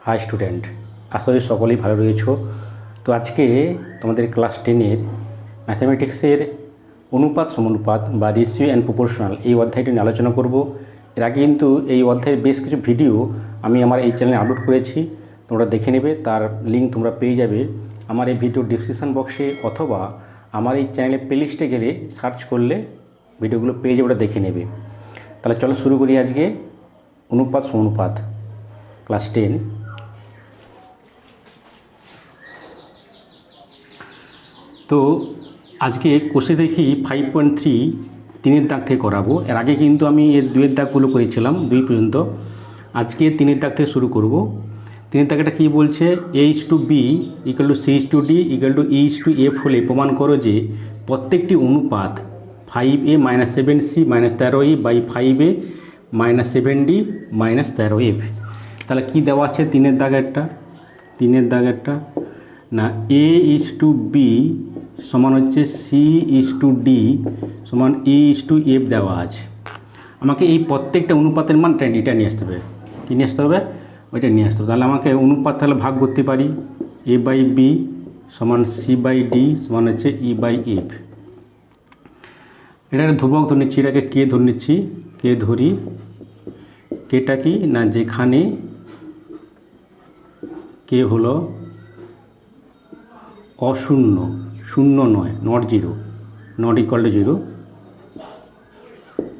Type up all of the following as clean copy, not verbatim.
High student, আশা করি সকলেই ভালো রয়েছো। তো আজকে তোমাদের ক্লাস 10-এর ম্যাথামেটিক্সের অনুপাত সমানুপাত বা রেশিও অ্যান্ড প্রপোর্শনাল এই অধ্যায়টি নিয়ে আলোচনা করব। এর আগে কিন্তু এই অধ্যায়ের বেশ কিছু ভিডিও আমি আমার এই চ্যানেলে আপলোড করেছি, তোমরা দেখে নেবে। তার লিঙ্ক তোমরা পেয়ে যাবে আমার এই ভিডিও ডিসক্রিপশান বক্সে, অথবা আমার এই চ্যানেলে প্লেলিস্টে গেলে সার্চ করলে ভিডিওগুলো পেয়ে যাবে, ওটা দেখে নেবে। তাহলে চলো শুরু করি আজকে অনুপাত সমানুপাত ক্লাস 10। তো আজকে কোষে দেখি 5.3 তিনের দাগ থেকে করাবো। এর আগে কিন্তু আমি এর দুয়ের দাগগুলো করেছিলাম 2 পর্যন্ত। আজকে তিনের দাগ থেকে শুরু করব। তিনের দাগটা কী বলছে, A/B = C/D = E/F হলে প্রমাণ করো যে প্রত্যেকটি অনুপাত 5a - 7c - 13e/5a - 7d - 13f। তাহলে কি দেওয়া আছে তিনের দাগেরটা না, A/B সমান হচ্ছে C/D সমান E/F দেওয়া আছে। আমাকে এই প্রত্যেকটা অনুপাতের মান এটা নিয়ে আসতে হবে। কী নিয়ে আসতে হবে? ওইটা নিয়ে আসতে হবে। তাহলে আমাকে অনুপাত তাহলে ভাগ করতে পারি, A/B সমান C/D সমান হচ্ছে E/F। এটা ধ্রুবক ধরে নিচ্ছি, এটাকে কে ধরে নিচ্ছি, কে ধরি। কেটা কি না, যেখানে কে হলো অশূন্য, শূন্য নয়, not zero, not equal to zero,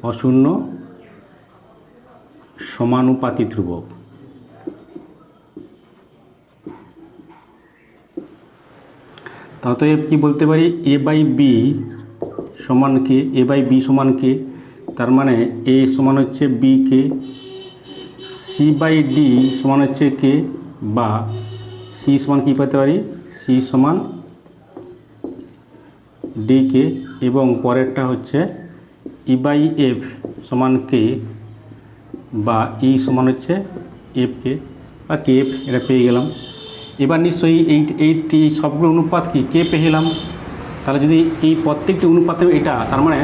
অশূন্য সমানুপাতি ধ্রুবক। তাহলে কি বলতে পারি, A/B সমান কে, A/B সমান কে, তার মানে A সমান হচ্ছে B কে, C/D সমান হচ্ছে কে, বা C সমান কী পেতে পারি, C সমান D কে, এবং পরেরটা হচ্ছে E/F সমান কে, বা E সমান হচ্ছে F কে বা KF। এটা পেয়ে গেলাম। এবার নিশ্চয়ই এই সবগুলো অনুপাত কি কে পেয়ে গেলাম। তাহলে যদি এই প্রত্যেকটি অনুপাতে এটা, তার মানে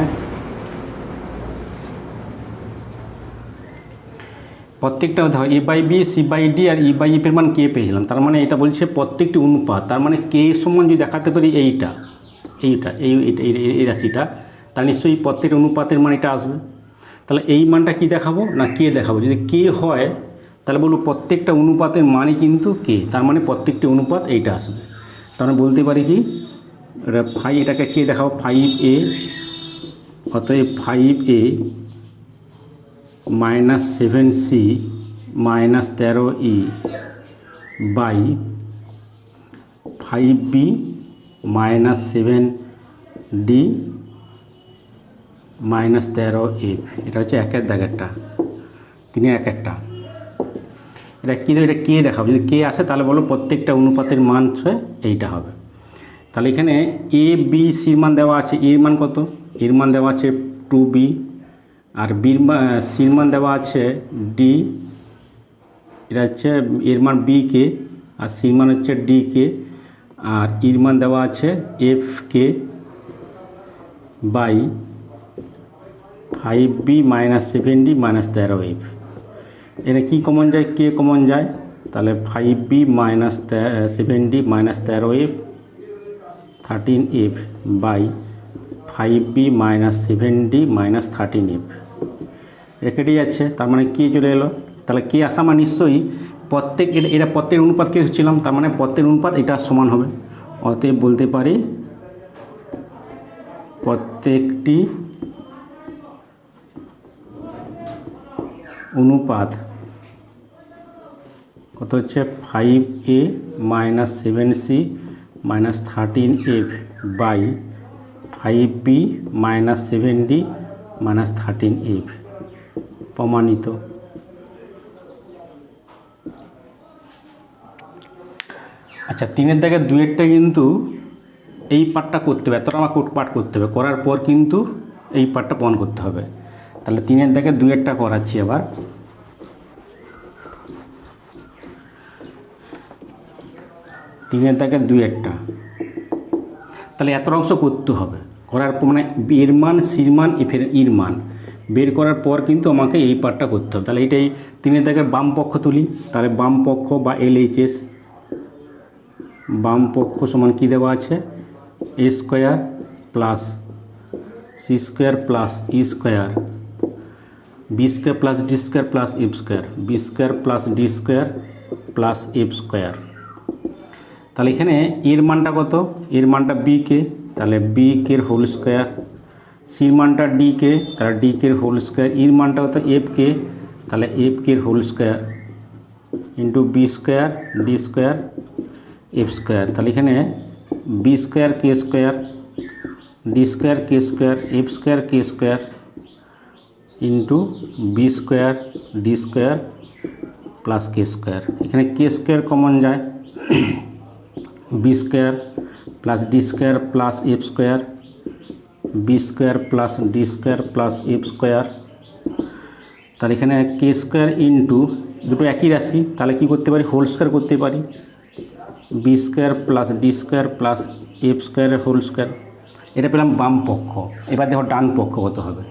প্রত্যেকটা ধর A/B C/D আর E/F এর মান কে পেয়েছিলাম। তার মানে এটা বলছে প্রত্যেকটি অনুপাত, তার মানে কে সমান যদি দেখাতে পারি এই রাশিটা, তাহলে নিশ্চয়ই প্রত্যেকটা অনুপাতের মান এটা আসবে। তাহলে এই মানটা কি দেখাবো না, কে দেখাবো। যদি কে হয় তাহলে বলবো প্রত্যেকটা অনুপাতের মানই কিন্তু কে, তার মানে প্রত্যেকটি অনুপাত এইটা আসবে। তার মানে বলতে পারি কি, এটাকে কে দেখাবো, 5a, অতএব 5a - 7c - 13e by 5b - 7d - 13f। এটা হচ্ছে একের দাগেরটা, তিনের একটা। এটা কী, এটা কে দেখাবো। যদি কে আসে তাহলে বলো প্রত্যেকটা অনুপাতের মান হচ্ছে এইটা হবে। তাহলে এখানে A/B/Cর মান দেওয়া আছে, এর মান কত, এর মান দেওয়া আছে 2b, আর সির মান দেওয়া আছে D, এটা হচ্ছে এর মান B কে, আর সির মান হচ্ছে D কে, আর এর মান দেওয়া আছে F K by 5b - 7d - 13f। এটা কি কমন যায়, কে কমন যায়, তাহলে 5b - 7d - 13f 13f by 5b - 7d - 13f। এটা কেটে যাচ্ছে, তার মানে কে চলে এলো। তাহলে কে আসা মানে নিশ্চয়ই এটা প্রত্যেক অনুপাত কে ছিলাম, তার মানে প্রত্যেক অনুপাত এটা সমান হবে। অতএব বলতে পারি প্রত্যেকটি অনুপাত কত হচ্ছে 5a - 7c - 13f by 5b - 7d - 13f প্রমাণিত। আচ্ছা, তিনের দাগের দুয়েরটা কিন্তু এই পার্টটা করতে হবে, এতটা আমার পাঠ করতে হবে, করার পর কিন্তু এই পার্টটা প্রমাণ করতে হবে। তাহলে তিনের দাগের দুয়েরটা করাচ্ছি আবার। তিনের দাগের দুয়েরটা, তাহলে এত অংশ করতে হবে, করার পর মানে এর মান, সির মান, এফের ইর মান, বের করার পর কিন্তু আমাকে এই পার্টটা করতে হবে। তাহলে এইটাই 3 দাগের বাম পক্ষ তুলি, তাহলে বাম পক্ষ বা LHS, বাম পক্ষ সমান কী দেওয়া আছে, a square plus c square plus e square b square plus d square plus f square, b square plus d square plus f square. তাহলে এখানে এর মানটা কত, এর মানটা b কে, তাহলে b কে হোল স্কোয়ার, সির মানটা d কে, তাহলে d কে হোল স্কোয়ার, এর মানটা কত f কে, তাহলে f k whole square into b square d square f square. তাহলে এখানে b square k square, d square k square, f square k square into b square d square plus k square. এখানে k square common যায়, b square plus d square plus f square, b square plus d square plus f square. তাহলে এখানে k square into দুটো একই রাশি, তাহলে কি করতে পারি, হোল স্কোয়ার করতে পারি, b square plus d square plus f স্কোয়ারের হোল স্কোয়ার। এটা পেলাম বাম পক্ষ। এবার দেখো ডান পক্ষ কত হবে,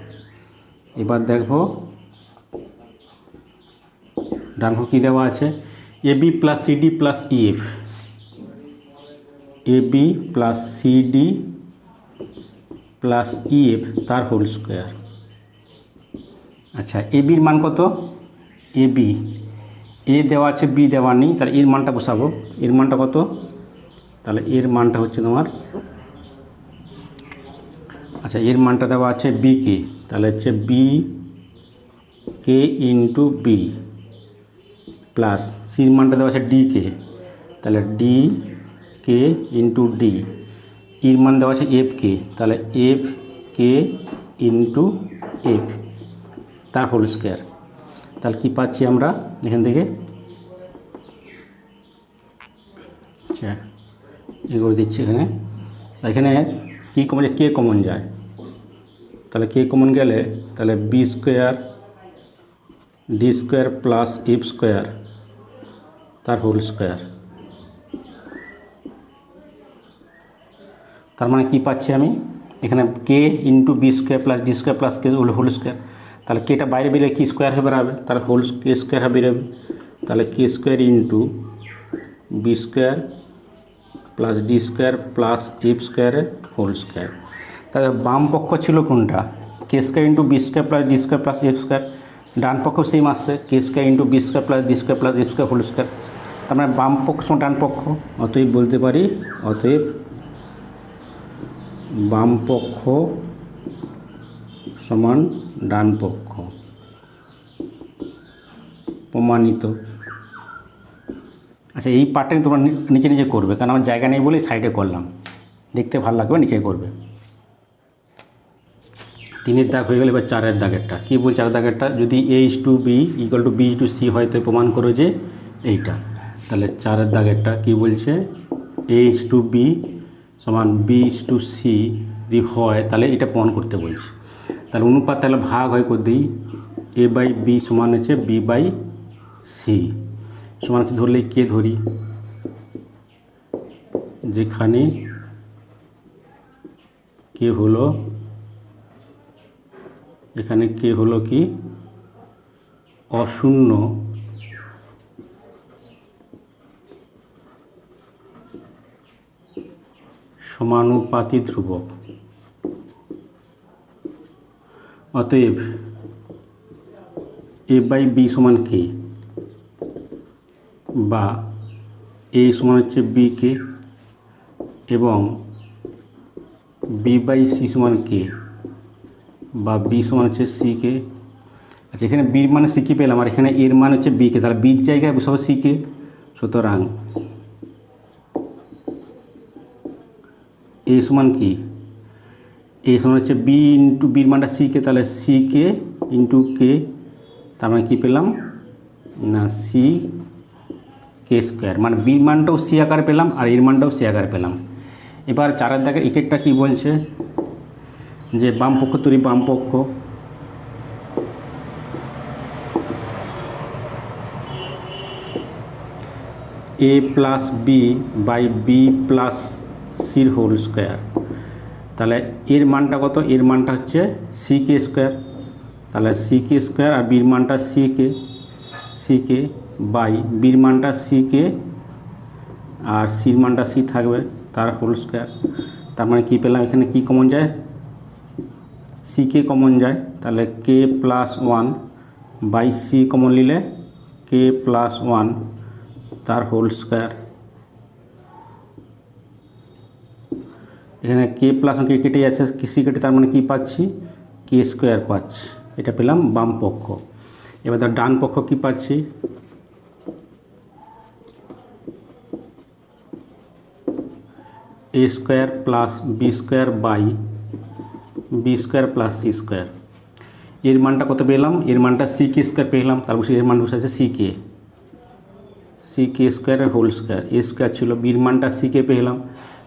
এবার দেখো ডান পক্ষ কী দেওয়া আছে, ab plus cd plus ef, ab plus cd plus ef তার হোল স্কোয়ার। আচ্ছা এবির মান কত, ab এ দেওয়া আছে বি দেওয়া নেই, তাহলে এর মানটা বসাবো, এর মানটা কত, তাহলে এর মানটা হচ্ছে তোমার, আচ্ছা এর মানটা দেওয়া আছে বি কে, তাহলে হচ্ছে বি কে ইন্টু বি প্লাস সির মানটা দেওয়া আছে ডি কে, তাহলে ডি কে ইন্টু ডি, এর মান দেওয়া আছে এফ কে, তাহলে এফ কে ইন্টু এফ তার হোল স্কোয়ার। তাহলে কী পাচ্ছি আমরা এখান থেকে, আচ্ছা এগুলো দিচ্ছি এখানে, এখানে কী কমন যায়, কে কমন যায়, তাহলে কে কমন গেলে তাহলে b square d square plus f square তার হোল স্কোয়ার। তার মানে কী পাচ্ছি আমি এখানে, k into b square plus d square plus k whole square. তাহলে কেটা বাইরে বেরোলে কি স্কোয়ার হয়ে বেরোবে, তাহলে হোল কে স্কোয়ার হবে বেরোবে, তাহলে k square into b square plus d square plus f স্কোয়ারের হোল স্কোয়ার। তাহলে বাম পক্ষ ছিল কোনটা, k square into b square plus d square plus f square, ডান পক্ষ সেম আসছে, k square into b square plus d square plus f square whole square. তার মানে বাম পক্ষ সমান ডান পক্ষ, অতএব বলতে পারি, অতএব বাম পক্ষ সমান ডান পক্ষ, প্রমাণিত। আচ্ছা এই পার্টটা তোমরা নিচে নিচে করবে, কারণ আমার জায়গা নেই বলে সাইডে করলাম, দেখতে ভালো লাগবে, নিচে করবে। 3 দাগ হয়ে গেলে এবার 4 দাগেরটা কী বলছে, 4 দাগেরটা যদি a/b = b/c হয় তো প্রমাণ করো যে এইটা। তাহলে 4 দাগেরটা কী বলছে, a/b সমান b/c যদি হয় তাহলে এটা প্রমাণ করতে বলছে। তাহলে অনুপাত তাহলে ভাগ হয় করে দিই, a/b সমান হচ্ছে b/c সমান কি ধরলে কে ধরি, যেখানে কে হলো, এখানে কে হলো কি অশূন্য সমানুপাতি ধ্রুবক। অতএব a/b সমান কে, বা a সমান হচ্ছে বি কে এবং b/c সমান কে, বা বি সমান হচ্ছে সি কে। আচ্ছা এখানে বির মানে সি কে পেলাম, আর এখানে এর মান হচ্ছে বি কে, তাহলে বির জায়গায় বসাবো সি কে। সুতরাং এ সমান কি, এ সমান হচ্ছে বি ইন্টু বির মানটা সি কে, তাহলে সি কে ইন্টু কে, তার মানে কী পেলাম না সি কে স্কোয়ার, মানে বির মানটাও সি আকারে পেলাম আর এর মানটাও সি আকারে পেলাম। এবার 4 দাগের ইকেটটা কী বলছে, যে বাম পক্ষ তৈরি, বাম পক্ষ a plus B by B plus সির হোল স্কোয়ার। তাহলে এর মানটা কত, এর মানটা হচ্ছে সি কে স্কোয়ার, তাহলে সি কে স্কোয়ার আর বির মানটা সি কে বাই বির মানটা সি কে আর সির মানটা সি থাকবে তার হোল স্কোয়ার। তার মানে কী পেলাম, এখানে কি কমন যায়, সি কে কমন যায়, তাহলে k plus one by c common নিলে কে প্লাস ওয়ান তার হোল স্কোয়ার। এখানে কে প্লাস ওয়ান কে কেটে যাচ্ছে, সি কেটে, তার মানে কী পাচ্ছি, কে স্কোয়ার পাচ্ছি। এটা পেলাম বাম পক্ষ। এবার ধর ডান পক্ষ কী পাচ্ছি, a square plus b square by B square plus C square. এর মানটা কত পেলাম, এর মানটা সি কে স্কোয়ার পেলাম, তারপর এর মান বসে আছে সি কে স্কোয়ারের হোল স্কোয়ার। এ স্কোয়ার ছিল, বির মানটা সি কে পেলাম,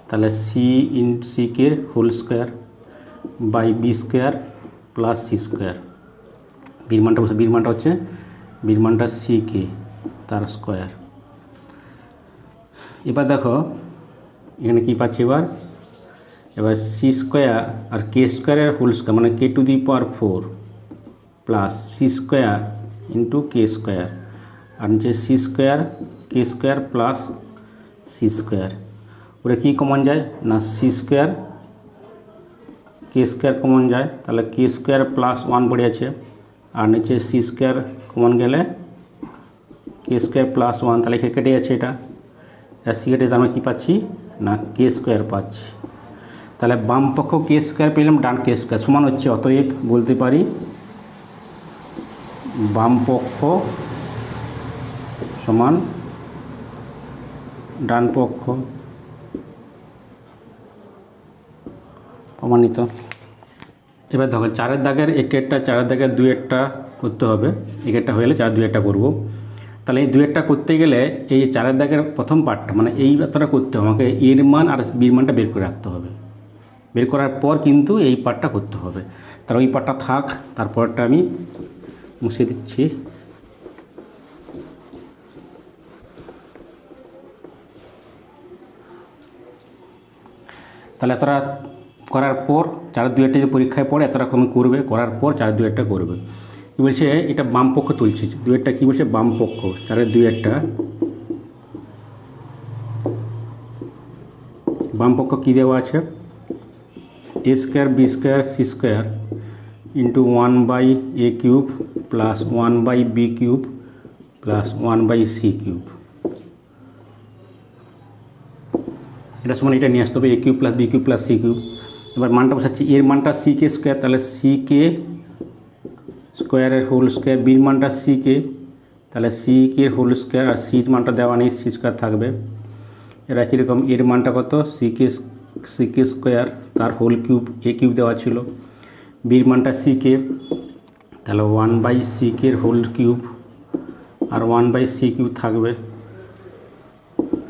তাহলে C K whole square by B square plus C square. বির মানটা হচ্ছে বির মানটা সি কে তার স্কোয়ার। এবার দেখো এখানে কী পাচ্ছি, এবার সি স্কোয়ার আর কে স্কোয়ারের হোল স্কোয়ার মানে k to the power 4 plus C square into k square, আর নিচে c square k square plus C square. ওরা কী কমন যায় না, c square k square common যায়, তাহলে কে স্কোয়ার প্লাস ওয়ান পড়ে আছে, আর নিচে সি স্কোয়ার কমন গেলে কে স্কোয়ার প্লাস ওয়ান, তাহলে কেটে যাচ্ছে এটা সি কেটে, আমরা কী পাচ্ছি না কে স্কোয়ার পাচ্ছি। তাহলে বাম পক্ষ কে স্কোয়ার পেলাম, ডান কে স্কোয়ার সমান হচ্ছে, অতএব বলতে পারি বাম পক্ষ সমান ডান পক্ষ, প্রমাণিত। এবার দেখো চারের দাগের একেরটা, চারের দাগের দুয়েরটা করতে হবে, একেরটা হয়ে গেলে চার দুয়েরটা করবো। তাহলে এই দুয়েরটা করতে গেলে এই চারের দাগের প্রথম পার্টটা মানে এই ব্যাপারটা করতে হবে, আমাকে এর মান আর বির মানটা বের করে রাখতে হবে। বের করার পর কিন্তু এই পার্টটা করতে হবে। তাহলে ওই পার্টটা থাক, তারপরটা আমি মুছে দিচ্ছি। তাহলে এতটা করার পর চার দুয়েরটা যে পরীক্ষায় পড়ে এতটা কমে করবে, করার পর চার দুয়েরটা করবে। কী বলছে, এটা বাম পক্ষ তুলছে, দুয়েরটা কী বলছে, বাম পক্ষ, চারের দুয়েরটা বাম পক্ষ কী দেওয়া আছে, a square b square c square into 1 a cube plus 1 b cube plus 1 c cube. এটা সমান এটা নিয়ে আসতে হবে, a cube plus b cube plus c cube. এবার মানটা বসাচ্ছি, এর মানটা সি কে স্কোয়ার, তাহলে সি কে স্কোয়ারের হোল স্কোয়ার, বির মানটা সি কে, তাহলে সি কে হোল স্কোয়ার, আর সির মানটা দেওয়া নেই, সি স্কোয়ার থাকবে। এরা কীরকম, এর মানটা কত, সি কে স্কোয়ার তার হোল কিউব, এ কিউব দেওয়া ছিল, বির মানটা সি কে, তাহলে 1 সি কের হোল কিউব আর 1 সি কিউব থাকবে।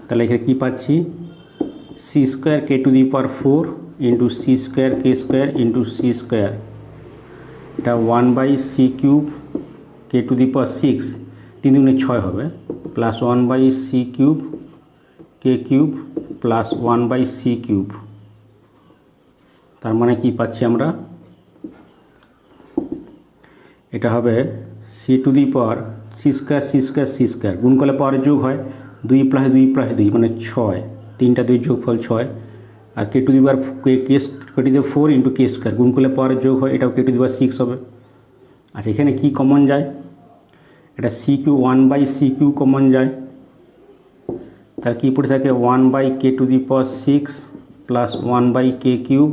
তাহলে এখানে কী পাচ্ছি, c square k to the power 4 into c square k square into c square, এটা 1 c cube k to the power 6 3 দুগুণে 6 হবে, plus 1 c cube k cube plus 1 c cube. তার মানে কি পাচ্ছি আমরা, এটা হবে c to the power c square c square c square, গুণ করলে পাওয়ারের যোগ হয়, 2 + 2 + 2 মানে 6, 3টা 2 যোগফল 6, আর k to the power k to the 4 into k square, গুণ করলে পাওয়ারের যোগ হয়, এটাও কে টু দি পাওয়ার 6 হবে। আচ্ছা এখানে কি কমন যায়, এটা c cube 1 c cube common যায়, তার কী পড়ে থাকে 1 k to the power 6 plus 1 k cube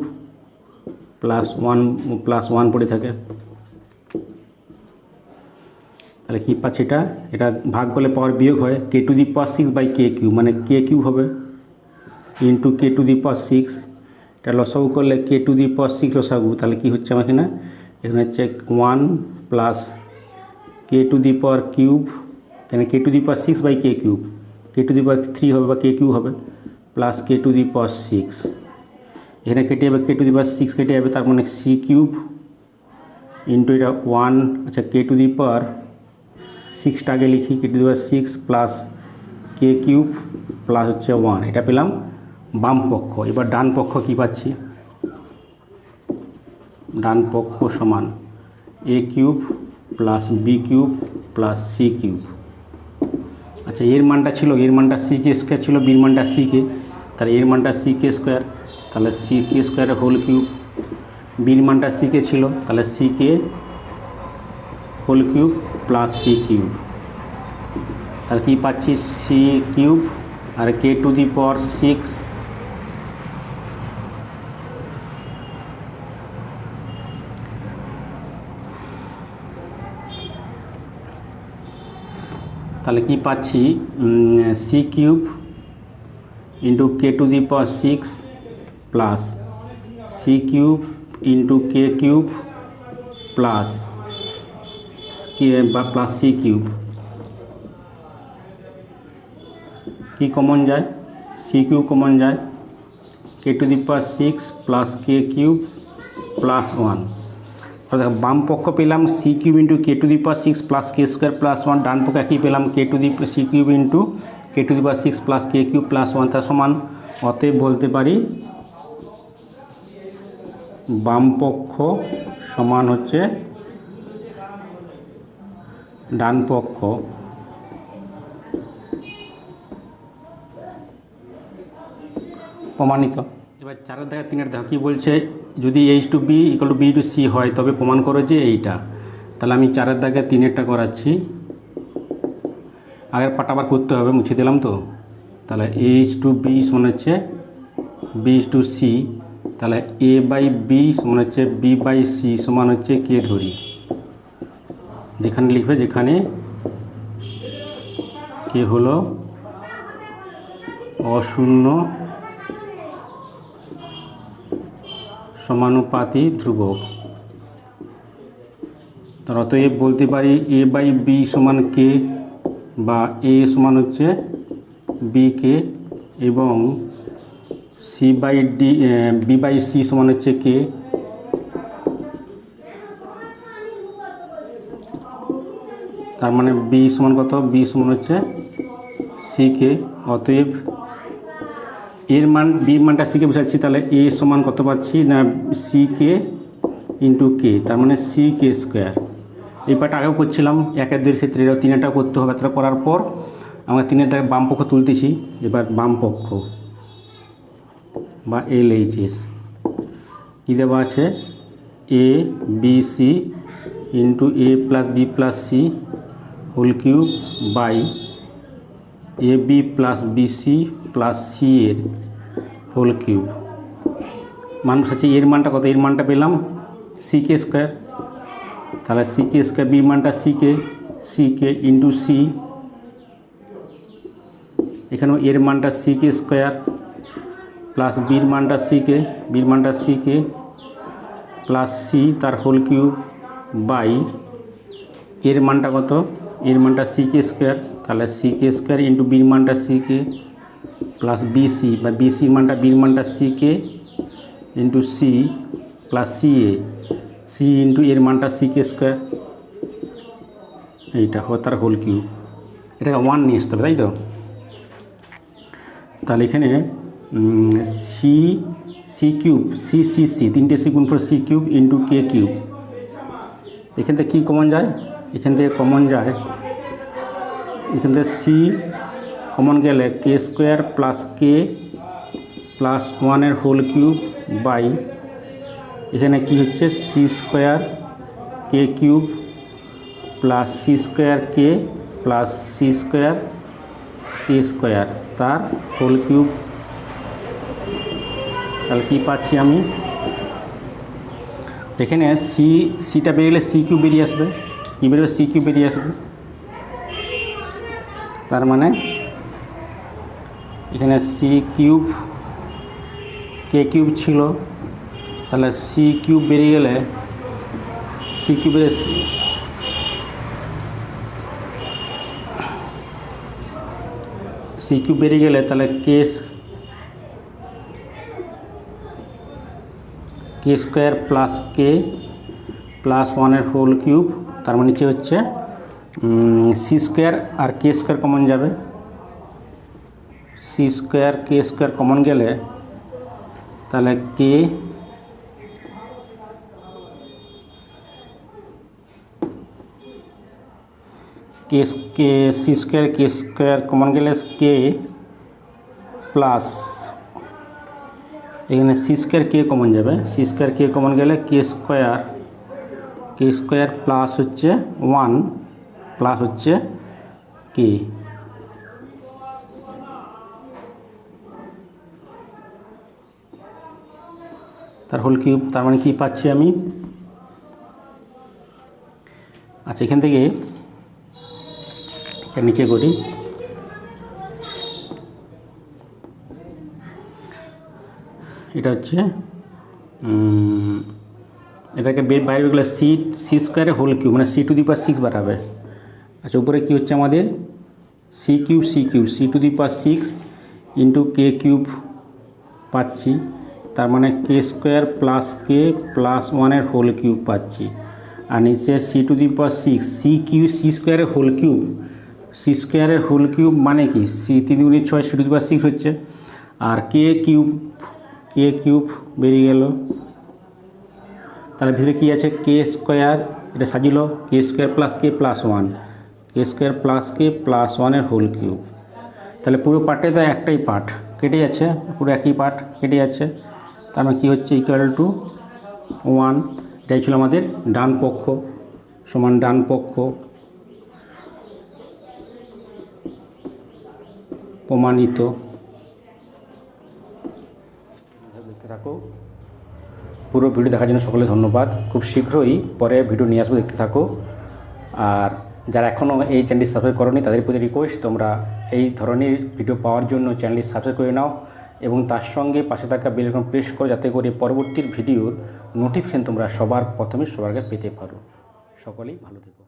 plus 1 পড়ে থাকে। তাহলে কী পাচ্ছি, এটা ভাগ করলে পাওয়ার বিয়োগ হয়, কে to the power 6 k cube মানে কে কিউব হবে into k to the power 6, এটা লসাগু করলে কে টু দি পাওয়ার 6 লসাগু, তাহলে কী হচ্ছে আমার এখানে হচ্ছে 1 plus k to the power cube, এখানে k to the power 6 k cube, k to the power 3 হবে বা কে কিউব হবে, plus k to the power 6, এখানে কেটে যাবে, কে টু দি পাওয়ার 6 কেটে যাবে, তার মানে সি কিউব ইন্টু এটা 1, আচ্ছা কে টু দি পাওয়ার 6টা আগে লিখি, k to the power 6 plus k cube plus হচ্ছে 1, এটা পেলাম বাম পক্ষ। এবার ডান পক্ষ কী পাচ্ছি, ডান পক্ষ সমান a cube plus b cube plus c cube. আচ্ছা, এর মানটা ছিল, এর মানটা সি কে স্কোয়ার ছিল, বির মানটা সি কে, তাহলে এর মানটা সি কে স্কোয়ার, তাহলে সি কে স্কোয়ারের হোল কিউব। বির মানটা সি কে ছিল, তাহলে C K whole cube plus c cube. তাহলে কী পাচ্ছি, সি কিউব আর কে টু দি পাওয়ার 6 তাহলে কি পাচ্ছি, c cube into k to the power 6 plus c cube into k cube plus plus c cube. কি কমন যায়, c cube common যায়, k to the power 6 plus k cube plus 1। দেখো বাম পক্ষ পেলাম c cube into k to the power 6 plus k square plus 1, ডান পক্ষ একই পেলাম k to the c cube into k to the power 6 plus k cube plus 1, তার সমান। অতএব বলতে পারি বাম পক্ষ সমান হচ্ছে ডান পক্ষ। প্রমাণিত। এবার 4 দেখা 3 দেখো কী বলছে, যদি H to B equal to B to C হয় তবে প্রমাণ করো যে এইটা। তাহলে আমি 4 দাগে 3 করাচ্ছি, আগের পাটা আবার করতে হবে, মুছে দিলাম তো। তাহলে এইচ টু বি সমান হচ্ছে বি টু সি, তাহলে এ বাই বি সমান হচ্ছে বি বাই সি সমান হচ্ছে কে ধরি, যেখানে লিখবে, যেখানে কে হলো অশূন্য সমানুপাতি ধ্রুবক। তার অতএব বলতে পারি এ বাই বি সমান কে, বা এ সমান হচ্ছে বি কে, এবং C by D B by C সমান হচ্ছে কে। তার মানে বি সমান কত, বি সমান হচ্ছে সি কে। অতএব এর মান, বির মানটা সি কে বসাচ্ছি, তাহলে এ সমান কত পাচ্ছি না সি কে ইন্টু কে, তার মানে সি কে স্কোয়ার। এই পার্টটা আগেও করছিলাম 1-2 ক্ষেত্রে, এটাও 3টা করতে হবে। তারা করার পর আমরা 3 দাগে বাম পক্ষ তুলতেছি। এবার বাম পক্ষ বা LHS কী দেওয়া আছে, a b c into a plus b plus c whole cube by a b plus b c plus c এর হোল কিউব। মান হচ্ছে এর মানটা কত, এর মানটা পেলাম সি কে স্কোয়ার, তাহলে সি কে স্কোয়ার, বি মানটা সি কে ইন্টু সি, এখানেও এর মানটা সি কে স্কোয়ার প্লাস বির মানটা সি কে প্লাস সি তার হোল কিউব বাই এর মানটা কত, এর মানটা সি কে স্কোয়ার, তাহলে সি কে স্কোয়ার ইন্টু বির মানটা সি কে প্লাস বিসি, বা বিসির মানটা, বির মানটা c k into C plus C এ, সি ইন্টু এর মানটা সি কে স্কোয়ার, এইটা তার হোল কিউব। এটাকে 1 নিয়ে আসতে হবে, তাই তো। তাহলে এখানে সি কিউব, সি 3টে সি গুণ 4 C cube into k cube. এখান থেকে কী কমন যায়, এখান থেকে কমন যায়, এখান থেকে সি কমন গেলে k square plus k plus 1 whole cube by এখানে কি হচ্ছে c square k cube plus C square k plus C square k square তার হোল কিউব। তাহলে কী পাচ্ছি আমি, এখানে সিটা বেরিয়ে গেলে সি কিউব বেরিয়ে আসবে, কী বেরোবে, সি কিউব বেরিয়ে আসবে। তার মানে এখানে সি কিউব কে কিউব ছিল, তাহলে সি কিউব বেরিয়ে গেলে সি কিউবের সি কিউব বেরিয়ে গেলে তাহলে k square plus k plus 1 whole cube, তার মানে নিচে হচ্ছে সি স্কোয়ার আর কে স্কোয়ার কমন যাবে, C square k square common গেলে তাহলে কে কে সি স্কোয়ার কমন গেলে কে প্লাস এখানে সি স্কোয়ার কে কমন যাবে, সি স্কোয়ার কে কমন গেলে কে স্কোয়ার প্লাস হচ্ছে 1 প্লাস হচ্ছে কে, তার হোল কিউব। তার মানে কি পাচ্ছি আমি, আচ্ছা এখান থেকে নিচে করি, এটা হচ্ছে এটাকে বাইরে গেলে সি স্কোয়ারের হোল কিউব মানে c⁶ বাড়াবে। আচ্ছা উপরে কী হচ্ছে আমাদের c³ c⁶ into k cube পাচ্ছি, তার মানে কে square plus k plus 1 whole cube পাচ্ছি। আর নিচে সি স্কোয়ারের হোল কিউব, সি স্কোয়ারের হোল কিউব মানে কি c3 × 6 c⁶ হচ্ছে, আর কে কিউব বেরিয়ে গেল। তাহলে ভিতরে কী আছে কে স্কোয়ার, এটা সাজিল কে স্কোয়ার প্লাস কে প্লাস 1, কে square plus k plus 1 whole cube. তাহলে পুরো পার্টে তো একটাই পার্ট কেটে যাচ্ছে, পুরো একই পার্ট কেটে যাচ্ছে। তার মানে কী হচ্ছে ইকুয়াল টু 1, এটাই ছিল আমাদের ডান পক্ষ সমান ডান পক্ষ প্রমাণিত। দেখতে থাকো, পুরো ভিডিও দেখার জন্য সকলে ধন্যবাদ। খুব শীঘ্রই পরে ভিডিও নিয়ে আসবো, দেখতে থাকো। আর যারা এখনও এই চ্যানেলটি সাবস্ক্রাইব করোনি তাদের প্রতি রিকোয়েস্ট, তোমরা এই ধরনের ভিডিও পাওয়ার জন্য চ্যানেলটি সাবস্ক্রাইব করে নাও এবং তার সঙ্গে পাশে থাকা বেল আইকন প্রেস করো, যাতে করে পরবর্তী ভিডিওর নোটিফিকেশন তোমরা সবার প্রথমে সবার আগে পেতে পারো। সকলেই ভালো থেকো।